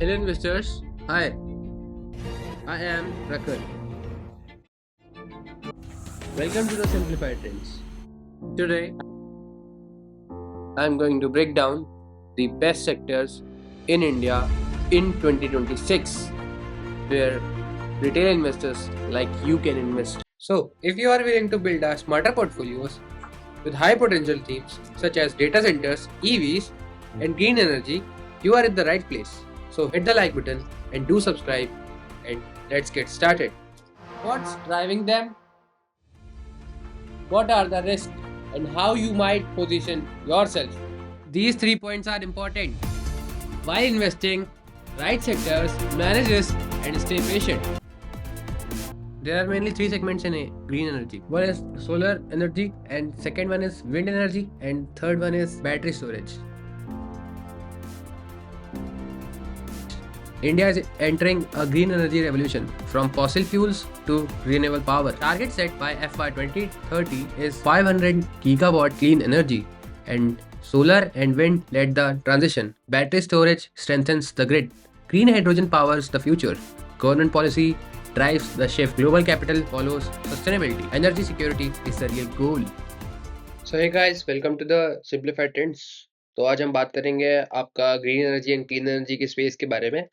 Hello investors, hi, I am Rakul. Welcome to the Simplified Trends. Today I am going to break down the best sectors in India in 2026 where retail investors like you can invest. So, if you are willing to build a smarter portfolios with high potential themes such as data centers, EVs, and green energy, you are in the right place. So, hit the like button and do subscribe and let's get started. What's driving them? What are the risks and how you might position yourself? These 3 points are important. While investing, right sectors, manage risk, and stay patient. There are mainly three segments in a green energy. One is solar energy, and second one is wind energy, and third one is battery storage. India is entering a green energy revolution from fossil fuels to renewable power. Target set by FY 2030 is 500 gigawatt clean energy, and solar and wind led the transition. Battery storage strengthens the grid. Green hydrogen powers the future. Government policy drives the shift. Global capital follows sustainability. Energy security is the real goal. So hey guys, welcome to the Simplified Trends. तो आज हम बात करेंगे आपका green energy and clean energy के space के बारे में.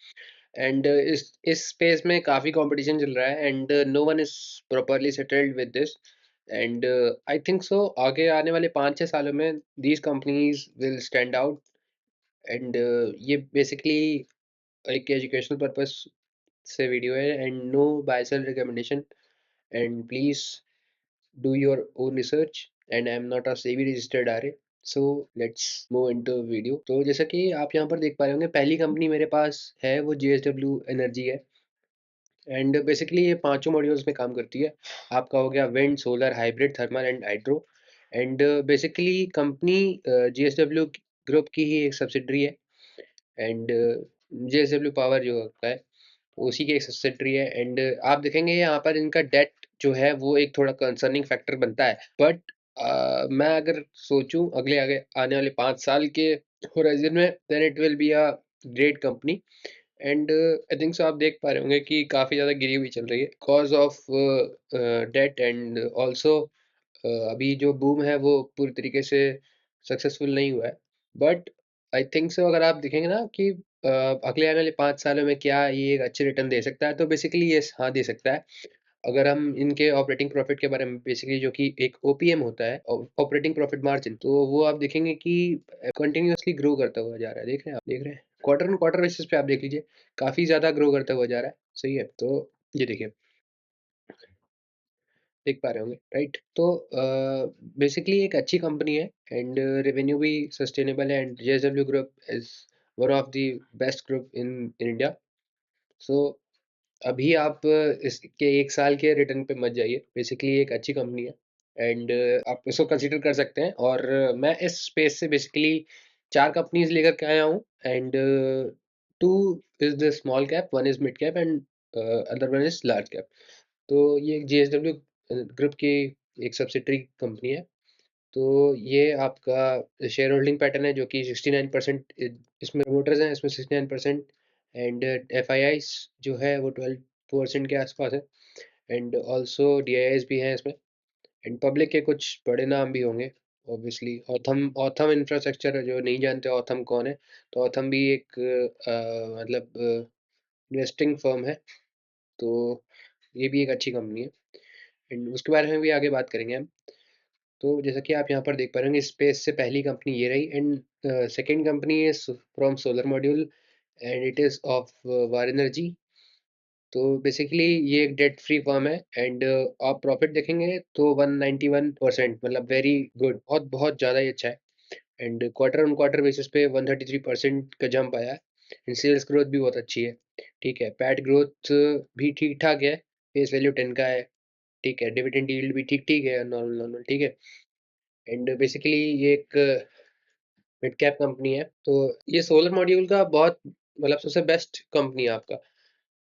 एंड इस स्पेस में काफ़ी कंपटीशन चल रहा है and no one is properly settled with this. And I think so आगे आने वाले 5-6 सालों में these companies will stand out. And ये बेसिकली एक एजुकेशनल पर्पस से वीडियो है and no buy sell recommendation. And please do your own research and I am not a SEBI registered R. So let's move into video. तो जैसा कि आप यहाँ पर देख पा रहे होंगे, पहली कंपनी मेरे पास है वो JSW एनर्जी है. एंड बेसिकली ये पांचों मॉड्यूल्स में काम करती है. आपका हो गया wind, solar, hybrid, thermal and hydro. And basically company JSW group की ही एक सब्सिडरी है. एंड JSW पावर जो होता है उसी की एक सब्सिडरी है. एंड आप देखेंगे यहाँ पर इनका डेट जो है वो एक थोड़ा कंसर्निंग फैक्टर बनता है. बट मैं अगर सोचूं अगले आगे आने वाले 5 साल के होराइजन में, then it will be a great company. And I think so आप देख पा रहे होंगे कि काफ़ी ज़्यादा गिरी हुई चल रही है cause of debt. And also अभी जो बूम है वो पूरी तरीके से सक्सेसफुल नहीं हुआ है. बट आई थिंक सो अगर आप देखेंगे ना कि अगले आने वाले 5 सालों में क्या ये एक अच्छे रिटर्न दे सकता है, तो बेसिकली ये हाँ दे सकता है. अगर हम इनके ऑपरेटिंग प्रॉफिट के बारे में, बेसिकली जो कि एक OPM होता है, ऑपरेटिंग प्रॉफिट मार्जिन, तो वो आप देखेंगे कि कंटिन्यूअसली ग्रो करता हुआ जा रहा है. देख रहे हैं क्वार्टर ऑन क्वार्टर बेसिस पे आप देख लीजिए, काफ़ी ज़्यादा ग्रो करता हुआ जा रहा है. सही है. तो ये देखिए, देख पा रहे होंगे राइट. तो बेसिकली एक अच्छी कंपनी है एंड रेवेन्यू भी सस्टेनेबल है. And JSW group is one of the best group in India. So अभी आप इसके 1 साल के रिटर्न पे मत जाइए. बेसिकली एक अच्छी कंपनी है एंड आप इसको कंसीडर कर सकते हैं. और मैं इस स्पेस से बेसिकली 4 कंपनीज लेकर के आया हूँ. And 2 is the small cap, 1 is mid cap and other one is large cap. तो ये JSW ग्रुप की एक सब्सिडरी कंपनी है. तो ये आपका शेयर होल्डिंग पैटर्न है जो कि 69% इसमें प्रमोटर्स हैं, इसमें 69%. एंड FIIs जो है वो 12% के आसपास है. एंड ऑल्सो DIIs भी हैं इसमें. एंड पब्लिक के कुछ बड़े नाम भी होंगे ऑब्वियसली. ऑथम इंफ्रास्ट्रक्चर, जो नहीं जानते ऑथम कौन है, तो ऑथम भी एक मतलब इन्वेस्टिंग फर्म है. तो ये भी एक अच्छी कंपनी है एंड उसके बारे में भी आगे बात करेंगे हम. तो जैसा कि आप यहाँ पर देख पा रहे होंगे, स्पेस से पहली कंपनी ये रही. And second company is from solar module and it is of war energy. तो बेसिकली ये एक डेट फ्री फर्म है. एंड आप प्रॉफिट देखेंगे तो 191%, मतलब वेरी गुड, बहुत बहुत ज़्यादा ही अच्छा है. And quarter on quarter basis पे 133% का जंप आया है. एंड सेल्स ग्रोथ भी बहुत अच्छी है. ठीक है. पैट ग्रोथ भी ठीक ठाक है. फेस वैल्यू 10 का है. ठीक है. डिविडेंड यील्ड भी ठीक ठीक है, नॉर्मल नॉर्मल. ठीक है. एंड बेसिकली ये एक मिड कैप कंपनी है. तो ये सोलर मॉड्यूल का बहुत, मतलब सबसे बेस्ट कंपनी है आपका.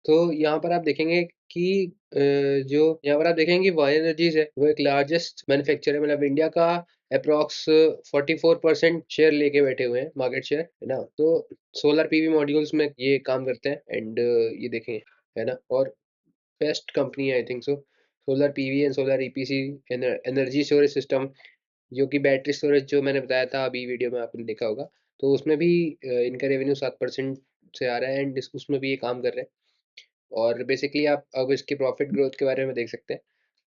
तो यहाँ पर आप देखेंगे कि जो यहाँ पर आप देखेंगे वाई एनर्जीज है वो एक लार्जेस्ट मैन्युफैक्चरर है, मतलब इंडिया का अप्रॉक्स 44% शेयर लेके बैठे हुए हैं, मार्केट शेयर, है ना। तो सोलर पीवी मॉड्यूल्स में ये काम करते हैं, एंड ये देखें, है ना। और बेस्ट कंपनी है आई think so. Solar PV and solar EPC, energy storage system, जो कि बैटरी स्टोरेज जो मैंने बताया था अभी वीडियो में आपने देखा होगा, तो उसमें भी इनका रेवेन्यू 7% से आ रहा है, एंड उसमें भी ये काम कर रहे हैं। और बेसिकली आप अब इसकी प्रॉफिट ग्रोथ के बारे में देख सकते हैं।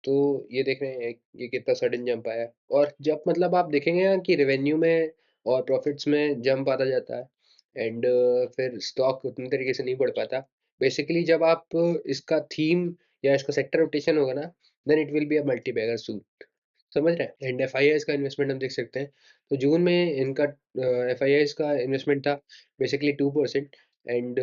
तो ये देख रहे हैं ये कितना सडन जंप आया है, और जब मतलब आप देखेंगे ना कि रेवेन्यू में और प्रॉफिट्स में जंप आता जाता है, एंड फिर स्टॉक उतनी तरीके से नहीं बढ़ पाता। बेसिकली जब आप इसका थीम या इसका सेक्टर रोटेशन होगा ना, then it will be a multibagger soon, समझ रहे हैं। एंड एफ आई का इन्वेस्टमेंट हम देख सकते हैं। तो जून में इनका एफ आई का इन्वेस्टमेंट था बेसिकली 2%, एंड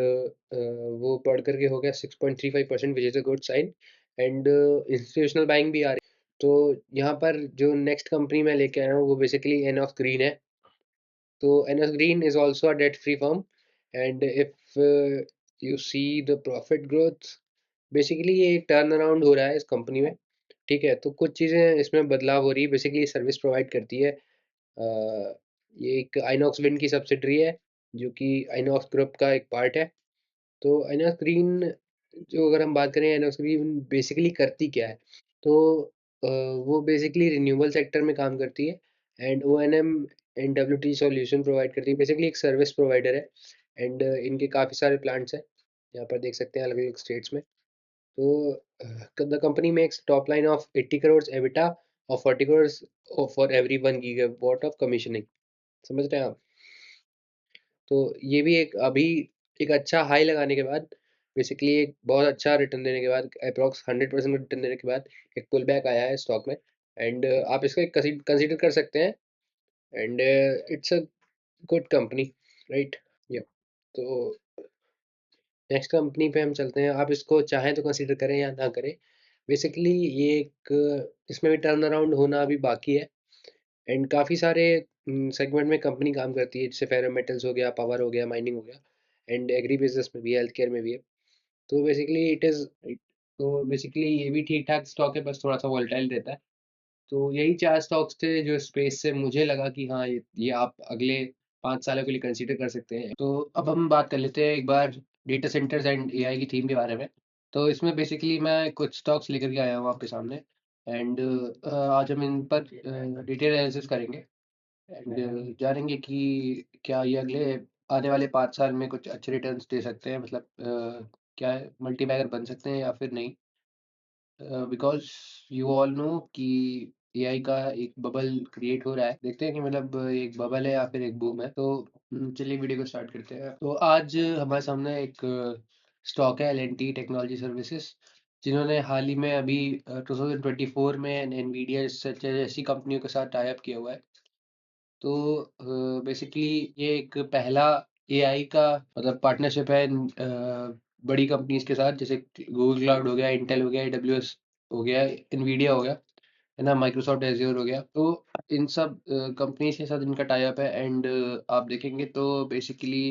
वो बढ़ करके हो गया 6.35%, which is a good sign. And institutional buying भी आ रही है। तो यहाँ पर जो नेक्स्ट कंपनी मैं लेके आया हूँ वो बेसिकली एनॉक्स ग्रीन है। तो Inox Green is also a debt free firm, and if you see the profit growth, basically ये टर्न अराउंड हो रहा है इस कंपनी में। ठीक है, तो कुछ चीज़ें इसमें बदलाव हो रही है। बेसिकली सर्विस प्रोवाइड करती है। ये एक आइनॉक्स विंड की सब्सिडरी है, जो कि आइनॉक्स ग्रुप का एक पार्ट है। तो आइनॉक्स ग्रीन, जो अगर हम बात करें आइनॉक्स ग्रीन बेसिकली करती क्या है, तो वो बेसिकली रिन्यूएबल सेक्टर में काम करती है, and O N M and W T solution provide करती है। बेसिकली एक सर्विस प्रोवाइडर है, एंड इनके काफ़ी सारे प्लांट्स हैं, यहाँ पर देख सकते हैं अलग अलग स्टेट्स में। तो the company makes top line of 80 crore EBITDA और 40 crore for every 1 gigawatt of commissioning, समझ रहे हैं आप। तो ये भी एक अभी एक अच्छा हाई लगाने के बाद, बेसिकली एक बहुत अच्छा रिटर्न देने के बाद, अप्रॉक्स 100% रिटर्न देने के बाद एक पुल बैक आया है स्टॉक में, एंड आप इसको एक कंसीडर कर सकते हैं, and it's a good company, right. या तो नेक्स्ट कंपनी पे हम चलते हैं। आप इसको चाहें तो कंसीडर करें या ना करें, बेसिकली ये एक इसमें भी टर्न अराउंड होना अभी बाकी है, एंड काफ़ी सारे सेगमेंट में कंपनी काम करती है, जैसे फेरो मेटल्स हो गया, पावर हो गया, माइनिंग हो गया, एंड एग्री बिजनेस में भी, हेल्थ केयर में भी है। तो बेसिकली इट इज़, तो बेसिकली ये भी ठीक ठाक स्टॉक है, बस थोड़ा सा वोलेटाइल रहता है। तो यही चार स्टॉक्स थे जो स्पेस से मुझे लगा कि हाँ ये आप अगले 5 सालों के लिए कंसीडर कर सकते हैं। तो अब हम बात कर लेते हैं एक बार डेटा सेंटर्स एंड एआई की थीम के बारे में। तो इसमें बेसिकली मैं कुछ स्टॉक्स लेकर के आया हूँ आपके सामने, एंड आज हम इन पर डिटेल एनालिसिस करेंगे, एंड जानेंगे कि क्या ये अगले आने वाले 5 साल में कुछ अच्छे रिटर्न्स दे सकते हैं, मतलब क्या मल्टी बैगर बन सकते हैं या फिर नहीं। बिकॉज़ यू ऑल नो कि एआई का एक बबल क्रिएट हो रहा है। देखते हैं कि मतलब एक बबल है या फिर एक बूम है। तो चलिए वीडियो को स्टार्ट करते हैं। तो आज हमारे सामने एक स्टॉक है, एल&टी टेक्नोलॉजी सर्विसेज, जिन्होंने हाल ही में अभी 2024 में एनवीडिया जैसी कंपनियों के साथ टाई अप किया हुआ है। तो बेसिकली ये एक पहला एआई का मतलब पार्टनरशिप है बड़ी कंपनीज के साथ, जैसे गूगल क्लाउड हो गया, इंटेल हो गया, एडब्ल्यूएस हो गया, एनवीडिया हो गया, है ना, माइक्रोसॉफ्ट एज्योर हो गया। तो इन सब कंपनीज के साथ इनका टाई अप है, एंड आप देखेंगे तो basically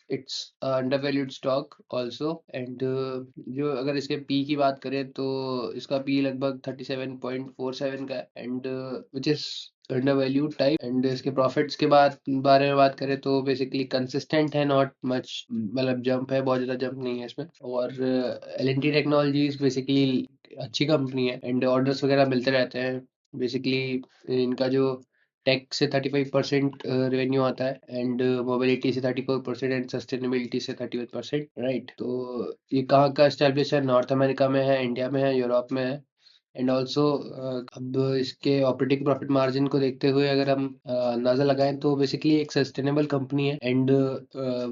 it's under valued stock also, and जो अगर इसके पी की बात करें तो इसका पी लगभग 37.47 का है, and which is under valued type. And इसके प्रॉफिट्स के बारे में बात करें तो बेसिकली कंसिस्टेंट है, नॉट मच, मतलब जंप है, बहुत ज़्यादा जंप नहीं है इसमें। और एल&टी टेक्नोलॉजीज बेसिकली अच्छी कंपनी है, एंड ऑर्डर्स वगैरह मिलते रहते हैं। बेसिकली इनका जो टेक से 35% रेवेन्यू आता है, एंड मोबिलिटी से 34%, एंड सस्टेनेबिलिटी से 31%, राइट। तो ये कहाँ का एस्टेब्लिश है, नॉर्थ अमेरिका में है, इंडिया में है, यूरोप में है, एंड ऑल्सो अब इसके ऑपरेटिंग प्रॉफिट मार्जिन को देखते हुए अगर हम अंदाज़ा लगाएं तो बेसिकली एक सस्टेनेबल कंपनी है, एंड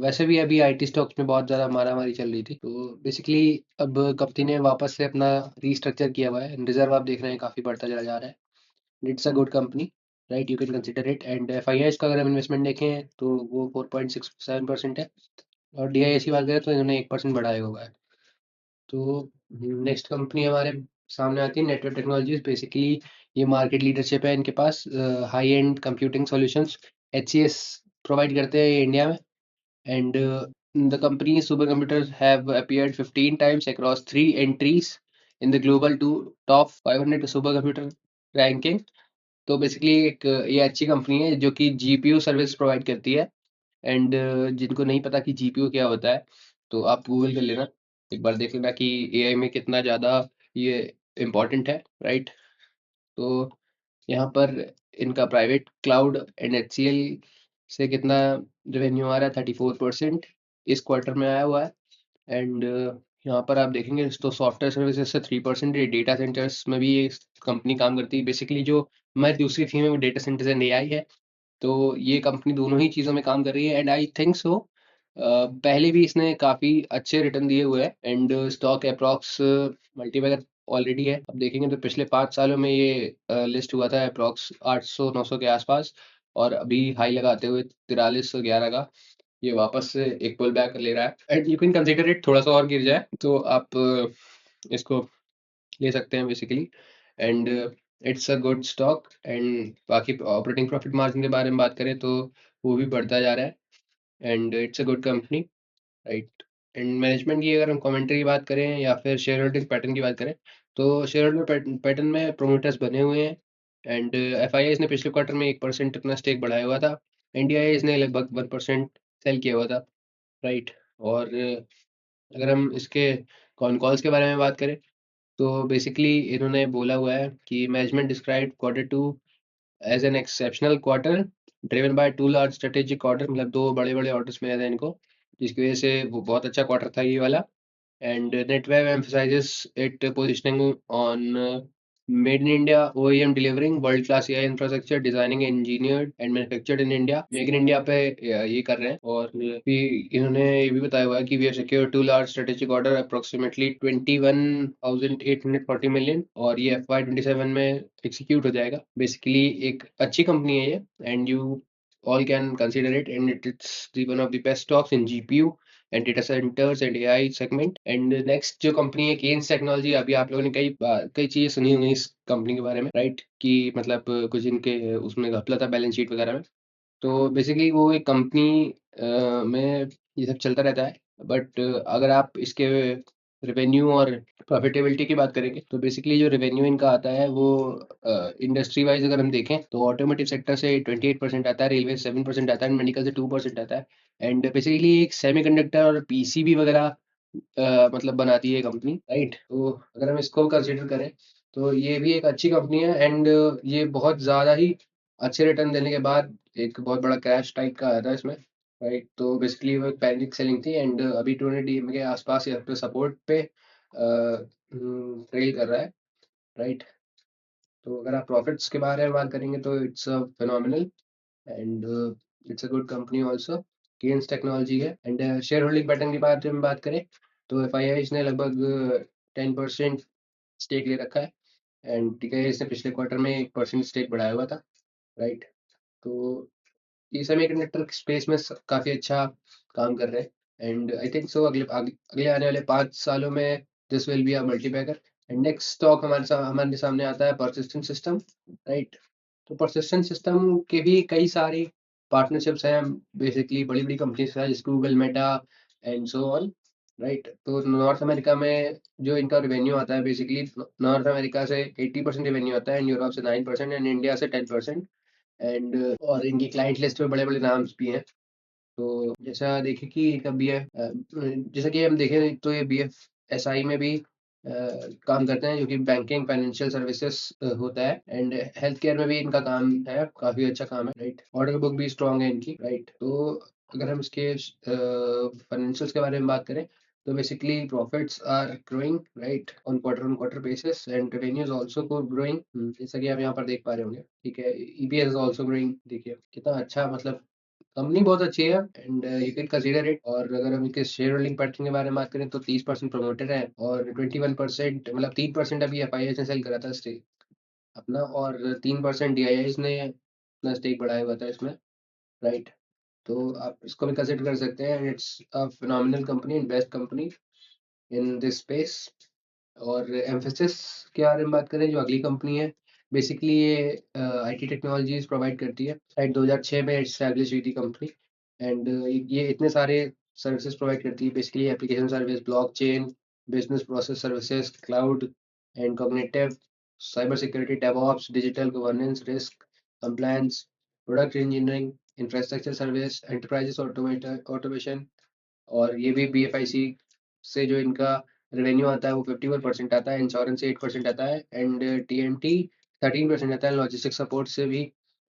वैसे भी अभी आईटी स्टॉक्स में बहुत ज़्यादा मारामारी चल रही थी। तो बेसिकली अब कंपनी ने वापस से अपना रीस्ट्रक्चर किया हुआ है, रिजर्व आप देख रहे हैं काफ़ी बढ़ता चला जा रहा है। It's a good company, right, you can consider it. And FII का अगर हम इन्वेस्टमेंट देखें तो वो 4.67% है, और डीआईएस की बात करें तो इन्होंने 1% बढ़ाया हुआ है। तो नेक्स्ट कंपनी हमारे सामने आती है नेटवर्क टेक्नोलॉजीज। बेसिकली ये मार्केट लीडरशिप है इनके पास, high end computing solutions HCS provide करते हैं ये इंडिया में, and the company's supercomputers have appeared 15 times across 3 entries in the global top 500 supercomputer ranking, तो बेसिकली एक ये अच्छी कंपनी है जो कि जीपीयू सर्विस प्रोवाइड करती है। एंड जिनको नहीं पता कि जीपीयू क्या होता है, तो आप गूगल कर लेना, एक बार देख लेना कि एआई में कितना ज़्यादा ये इम्पोर्टेंट है, राइट। तो यहाँ पर इनका प्राइवेट क्लाउड एंड एचसीएल से कितना रेवेन्यू आ रहा है, 34% इस क्वार्टर में आया हुआ है। एंड यहाँ पर आप देखेंगे तो सॉफ्टवेयर सर्विसेज से 3%, डेटा सेंटर्स में भी ये कंपनी काम करती है। बेसिकली जो हमारी दूसरी थीम है वो डेटा सेंटर्स एंड एआई है, तो ये कंपनी दोनों ही चीज़ों में काम कर रही है। एंड आई थिंक सो पहले भी इसने काफ़ी अच्छे रिटर्न दिए हुए हैं। And stock approx multibagger already है। अब देखेंगे तो पिछले 5 सालों में ये लिस्ट हुआ था अप्रॉक्स 800-900 के आसपास, और अभी हाई लगाते हुए 4311 का ये वापस से एक पुल बैक ले रहा है। And you can consider it, थोड़ा सा और गिर जाए तो आप इसको ले सकते हैं basically. And it's a good stock. And बाकी ऑपरेटिंग प्रॉफिट मार्जिन के बारे में बात करें तो वो भी बढ़ता जा रहा है। And it's a good company, right. And management की अगर हम कमेंट्री की बात करें या फिर शेयर होल्डिंग पैटर्न की बात करें, तो शेयर होल्डिंग पैटर्न में प्रोमोटर्स बने हुए हैं। एंड एफ ने पिछले क्वार्टर में 1% अपना स्टेक बढ़ाया हुआ था। एनडीआई ने लगभग 1% सेल किया हुआ था, राइट। और अगर हम इसके कॉन कॉल्स के बारे में बात करें, तो बेसिकली इन्होंने बोला हुआ है कि management describe Q2 as an exceptional quarter driven by 2 large strategic order, मतलब 2 बड़े-बड़े ऑर्डर्स मिले थे इनको, जिसकी वजह से वो बहुत अच्छा क्वार्टर था ये वाला। And NetWeb emphasizes it positioning on made in India OEM delivering world class AI infrastructure designing engineered and manufactured in India, make in India पे ये कर रहे हैं। और भी इन्होंने ये भी बताया हुआ है कि we have secured 2 large strategic order approximately 21,840 million, और ये FY 27 में एग्जीक्यूट हो जाएगा। बेसिकली एक अच्छी कंपनी है ये, and you all can consider it, and it's the one of the best stocks in GPU and data centers and AI segment. And next जो कंपनी है केन्स टेक्नोलॉजी, अभी आप लोगों ने कई चीजें सुनी होंगी इस कंपनी के बारे में, राइट। कि मतलब कुछ इनके उसमें घपला था बैलेंस शीट वगैरह में। तो बेसिकली वो एक कंपनी में ये सब चलता रहता है। बट अगर आप इसके रेवेन्यू और प्रॉफिटेबिलिटी की बात करेंगे, तो बेसिकली जो रेवेन्यू इनका आता है वो इंडस्ट्री वाइज अगर हम देखें तो ऑटोमोटिव सेक्टर से 28% आता है, रेलवे 7% आता है, मेडिकल से 2% आता है। एंड बेसिकली एक सेमीकंडक्टर और पीसीबी वगैरह मतलब बनाती है कंपनी, राइट। तो अगर हम इसको कंसिडर करें तो ये भी एक अच्छी कंपनी है। एंड ये बहुत ज़्यादा ही अच्छे रिटर्न देने के बाद एक बहुत बड़ा क्रैश टाइप का आया था इसमें, राइट। तो बेसिकली वो एक पैनिक सेलिंग थी। एंड अभी 200 DM के आसपास या फिर सपोर्ट पे ट्रेल कर रहा है, राइट। तो अगर आप प्रॉफिट्स के बारे में बात करेंगे तो it's a phenomenal, and it's a good company also, Kaynes Technology है। एंड शेयर होल्डिंग पैटर्न की बात में बात करें तो एफ ने लगभग 10% स्टेक ले रखा है। एंड टीकाएस ने पिछले क्वार्टर में 1% स्टेक बढ़ाया हुआ था, राइट। तो ये सेमीकंडक्टर स्पेस में काफ़ी अच्छा काम कर रहे हैं। एंड आई थिंक सो अगले आने वाले 5 सालों में this will be a multibagger. And next stock हमारे सामने आता है परसिस्टेंट सिस्टम, राइट। तो परसिस्टेंट सिस्टम के भी कई सारी पार्टनरशिप्स हैं, बेसिकली बड़ी बड़ी कंपनीज हैं जैसे Google, Meta and so on, right. तो नॉर्थ अमेरिका में जो इनका रेवेन्यू आता है, बेसिकली नॉर्थ अमेरिका से 80% रेवेन्यू आता है, एंड यूरोप से 9% एंड इंडिया से 10%। एंड और इनकी क्लाइंट लिस्ट में बड़े बड़े नाम्स भी हैं। तो जैसा देखें कि इनका जैसा कि हम देखें तो ये BFSI में भी काम करते हैं, जो कि बैंकिंग फाइनेंशियल सर्विसेज होता है। एंड हेल्थ केयर में भी इनका काम है, काफ़ी अच्छा काम है, राइट। ऑर्डर बुक भी स्ट्रॉन्ग है इनकी, राइट। तो अगर हम इसके फाइनेंशियल्स के बारे में बात करें तो basically profits are growing, right, on quarter basis, and revenue is also growing, जैसा कि आप यहाँ पर देख पा रहे होंगे, ठीक है। EPS इज आल्सो ग्रोइंग, देखिए कितना अच्छा, मतलब कंपनी बहुत अच्छी है। And you can consider it. और अगर हम इसके शेयर होल्डिंग पैटर्न के बारे में बात करें तो 30% प्रमोटेड है, और 21%, मतलब 3% अभी FIS ने सेल करा था स्टेक अपना, और 3% DIIs ने अपना स्टेक बढ़ाया हुआ था इसमें, राइट। तो आप इसको भी कंसिडर कर सकते हैं। It's a phenomenal company and best company in this space. और एम्फेसिस के बारे में बात करें, जो अगली कंपनी है, बेसिकली ये IT टेक्नोलॉजीज प्रोवाइड करती है, शायद 2006 में एस्टैब्लिश हुई थी कंपनी। एंड ये इतने सारे सर्विसेज प्रोवाइड करती है, basically application service, blockchain, business process services, cloud and cognitive cyber security, DevOps, digital governance, risk, compliance, product engineering, infrastructure service, enterprises automation. और ये भी BFIC से जो इनका रेवेन्यू आता है वो 51% आता है, इंश्योरेंस से 8% आता है, एंड TMT 13% आता है, लॉजिस्टिक सपोर्ट से भी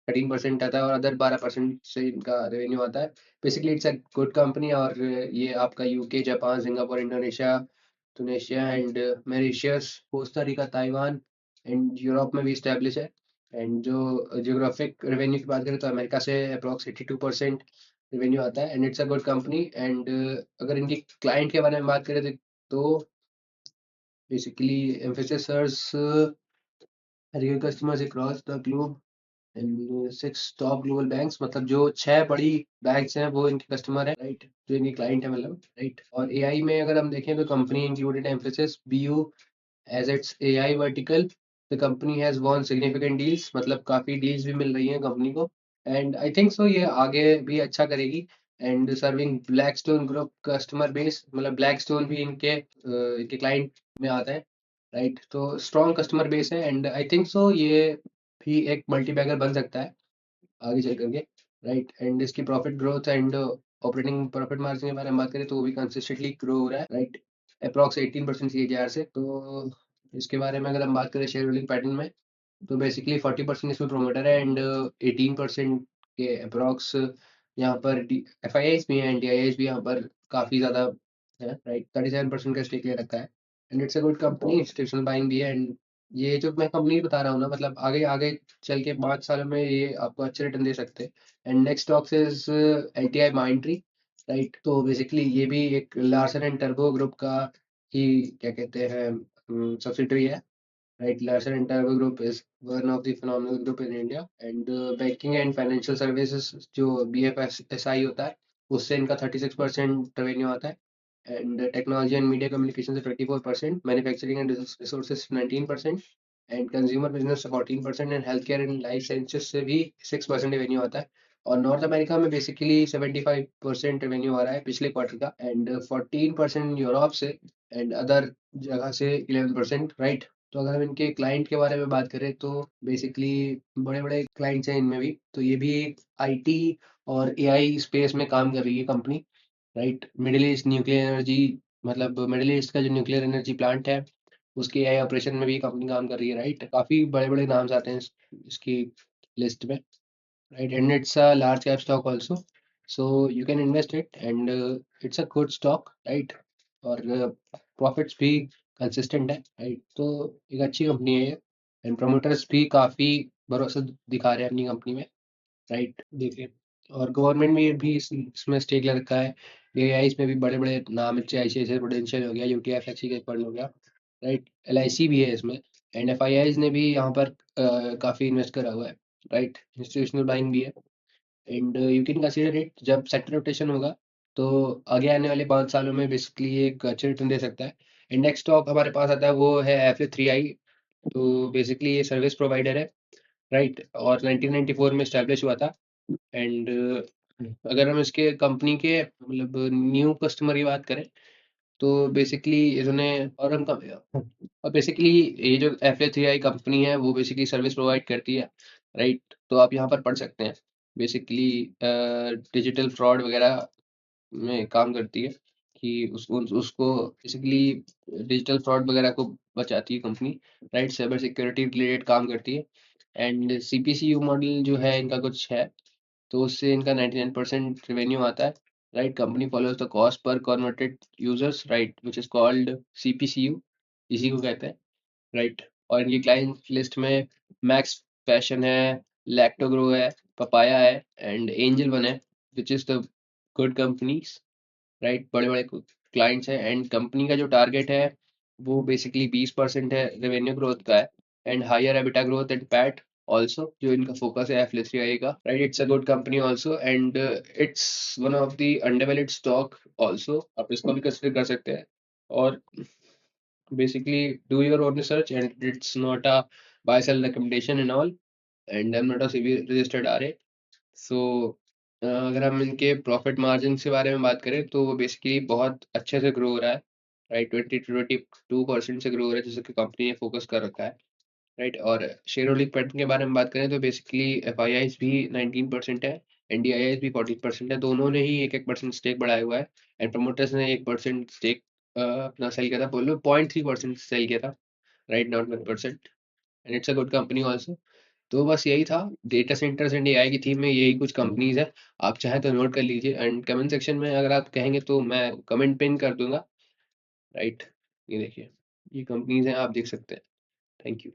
13% आता है, और अदर 12% से इनका रेवेन्यू आता है। Basically it's a good company, और ये आपका UK, Japan, Singapore, Indonesia, Tunisia and Mauritius, Costa Rica, Taiwan and Europe में भी इस्टेब्लिश है। एंड जो जियोग्राफिक रेवेन्यू की बात करें तो अमेरिका से अप्रॉक्स 82% रेवेन्यू आता है, and it's a good company. And अगर इनकी क्लाइंट के बारे में बात करें तो basically emphasis serves real customers across the globe and 6 top global banks, मतलब जो 6 बड़ी बैंक्स हैं वो इनके कस्टमर है, राइट, जो इनकी क्लाइंट है, मतलब, राइट। और AI में अगर हम देखें तो company included emphasis BU as its AI vertical, the company has won significant deals, मतलब काफी डील्स भी मिल रही हैं कंपनी को, एंड आई थिंक सो ये आगे भी अच्छा करेगी। And serving Blackstone group customer base, मतलब ब्लैकस्टोन भी इनके क्लाइंट में आता है, राइट। तो स्ट्रॉन्ग कस्टमर बेस है, एंड आई थिंक सो ये भी एक मल्टीबैगर बन सकता है आगे चल करके, राइट। एंड इसकी profit growth and operating profit margin के बारे में बात करें तो वो भी कंसिस्टेंटली ग्रो हो रहा है, राइट, अप्रॉक्स 18% CAGR से। तो इसके बारे में अगर हम बात करें शेयर होल्डिंग पैटर्न में, तो बेसिकली 40% इसमें प्रोमोटर है, एंड 18% के अप्रॉक्स यहाँ पर FIIs भी हैं, एंड DIIs भी यहाँ पर काफ़ी ज़्यादा है, राइट। 37% का स्टेक ले रखा है, and it's a good company, institutional buying भी है। एंड ये जो मैं कंपनी बता रहा हूँ ना, मतलब आगे आगे चल के 5 सालों में ये आपको अच्छे रिटर्न दे सकते हैं। And next stocks is LTI Mindtree, right. तो बेसिकली ये भी एक लार्सन एंड टर्बो ग्रुप का ही क्या कहते हैं सब्सिडरी है, right? Larsen and Toubro Group is one of the phenomenal group in India, and banking and financial services जो BFSI होता है उससे इनका 36% रेवेन्यू आता है, and technology and media communication से 24%, manufacturing and resources 19%, and consumer business से 14%, and health care and life sciences से भी 6% रेवेन्यू आता है। और नॉर्थ अमेरिका में बेसिकली 75% रेवेन्यू आ रहा है पिछले क्वार्टर का, एंड 14% यूरोप से, एंड अदर जगह से 11%, राइट। तो अगर हम इनके क्लाइंट के बारे में बात करें तो बेसिकली बड़े बड़े क्लाइंट्स हैं इनमें भी, तो ये भी IT और AI स्पेस में काम कर रही है company, right. Middle east nuclear energy, मतलब मिडिल ईस्ट का जो न्यूक्लियर एनर्जी प्लांट है उसके AI ऑपरेशन में भी कंपनी काम कर रही है, राइट। काफ़ी बड़े बड़े नाम्स आते हैं इसकी लिस्ट में, right? And it's a large cap stock also, so you can invest it, and it's a good stock, right? और प्रॉफिट्स भी कंसिस्टेंट है, राइट। तो एक अच्छी कंपनी है ये, एंड प्रमोटर्स भी काफ़ी भरोसा दिखा रहे हैं अपनी कंपनी में, राइट, देखिए। और गवर्नमेंट में भी इसमें स्टेक ले रखा है, AIs में भी बड़े बड़े नाम, ICICI प्रूडेंशियल हो गया, UTI फ्लेक्सी का फंड हो गया, राइट। LIC भी है इसमें, एंड FIIs ने भी यहाँ पर काफ़ी इन्वेस्ट करा हुआ है, राइट। इंस्टीट्यूशनल बाइंग भी है, and you can consider it. जब सेक्टर रोटेशन होगा तो आगे आने वाले 5 सालों में बेसिकली ये एक अच्छे रिटर्न दे सकता है। एंड नेक्स्ट स्टॉक हमारे पास आता है वो है FA3I। तो बेसिकली ये सर्विस प्रोवाइडर है, राइट, और 1994 में स्टैब्लिश हुआ था। एंड अगर हम इसके कंपनी के मतलब न्यू कस्टमर की बात करें तो बेसिकली इन्होंने और हम और बेसिकली ये जो FA3I कंपनी है वो बेसिकली सर्विस प्रोवाइड करती है, राइट। तो आप यहाँ पर पढ़ सकते हैं, बेसिकली डिजिटल फ्रॉड वगैरह में काम करती है, कि उसको बेसिकली डिजिटल फ्रॉड वगैरह को बचाती है company, right. Cyber security related काम करती है, एंड CPCU मॉडल जो है इनका कुछ है, तो उससे इनका 99% रेवेन्यू आता है, right. Company follows the cost per converted users, right, which is called CPCU, इसी को कहते हैं, राइट। और इनकी क्लाइंट लिस्ट में मैक्स फैशन है, लैक्टोग्रो है, पपाया है, एंड एंजल वन है, which is the good companies, right. बड़े बड़े क्लाइंट्स हैं, एंड कंपनी का जो टारगेट है वो बेसिकली 20% है रेवेन्यू ग्रोथ का है, and higher EBITDA growth and PAT also, जो इनका फोकस है FLSCI का, right. It's a good company also, and it's one of the undervalued stock also, आप इसको भी कंसिडर कर सकते हैं। और basically do your own research, and it's not a buy sell recommendation and all, and I'm not a CB registered RA। सो अगर हम इनके प्रॉफिट मार्जिन के बारे में बात करें तो वो बेसिकली बहुत अच्छे से ग्रो हो रहा है, राइट। 20 to 22% से ग्रो हो रहा है, जैसे कि कंपनी ने फोकस कर रखा है, राइट। और शेयर होल्डिंग पैटर्न के बारे में बात करें तो बेसिकली एफआईआईज भी 19% है, एनडीआईआईज भी 14% है। दोनों ने ही 1-1% स्टेक बढ़ाया हुआ है एंड प्रमोटर्स ने 1% स्टेक अपना सेल किया था, बोलो 0.3% सेल किया था, right, not 1%। And it's a good company also. तो बस यही था, डेटा सेंटर्स एंड एआई की थीम में यही कुछ कंपनीज है। आप चाहें तो नोट कर लीजिए एंड कमेंट सेक्शन में अगर आप कहेंगे तो मैं कमेंट पिन कर दूंगा, राइट। ये देखिए, ये कंपनीज हैं, आप देख सकते हैं। Thank you.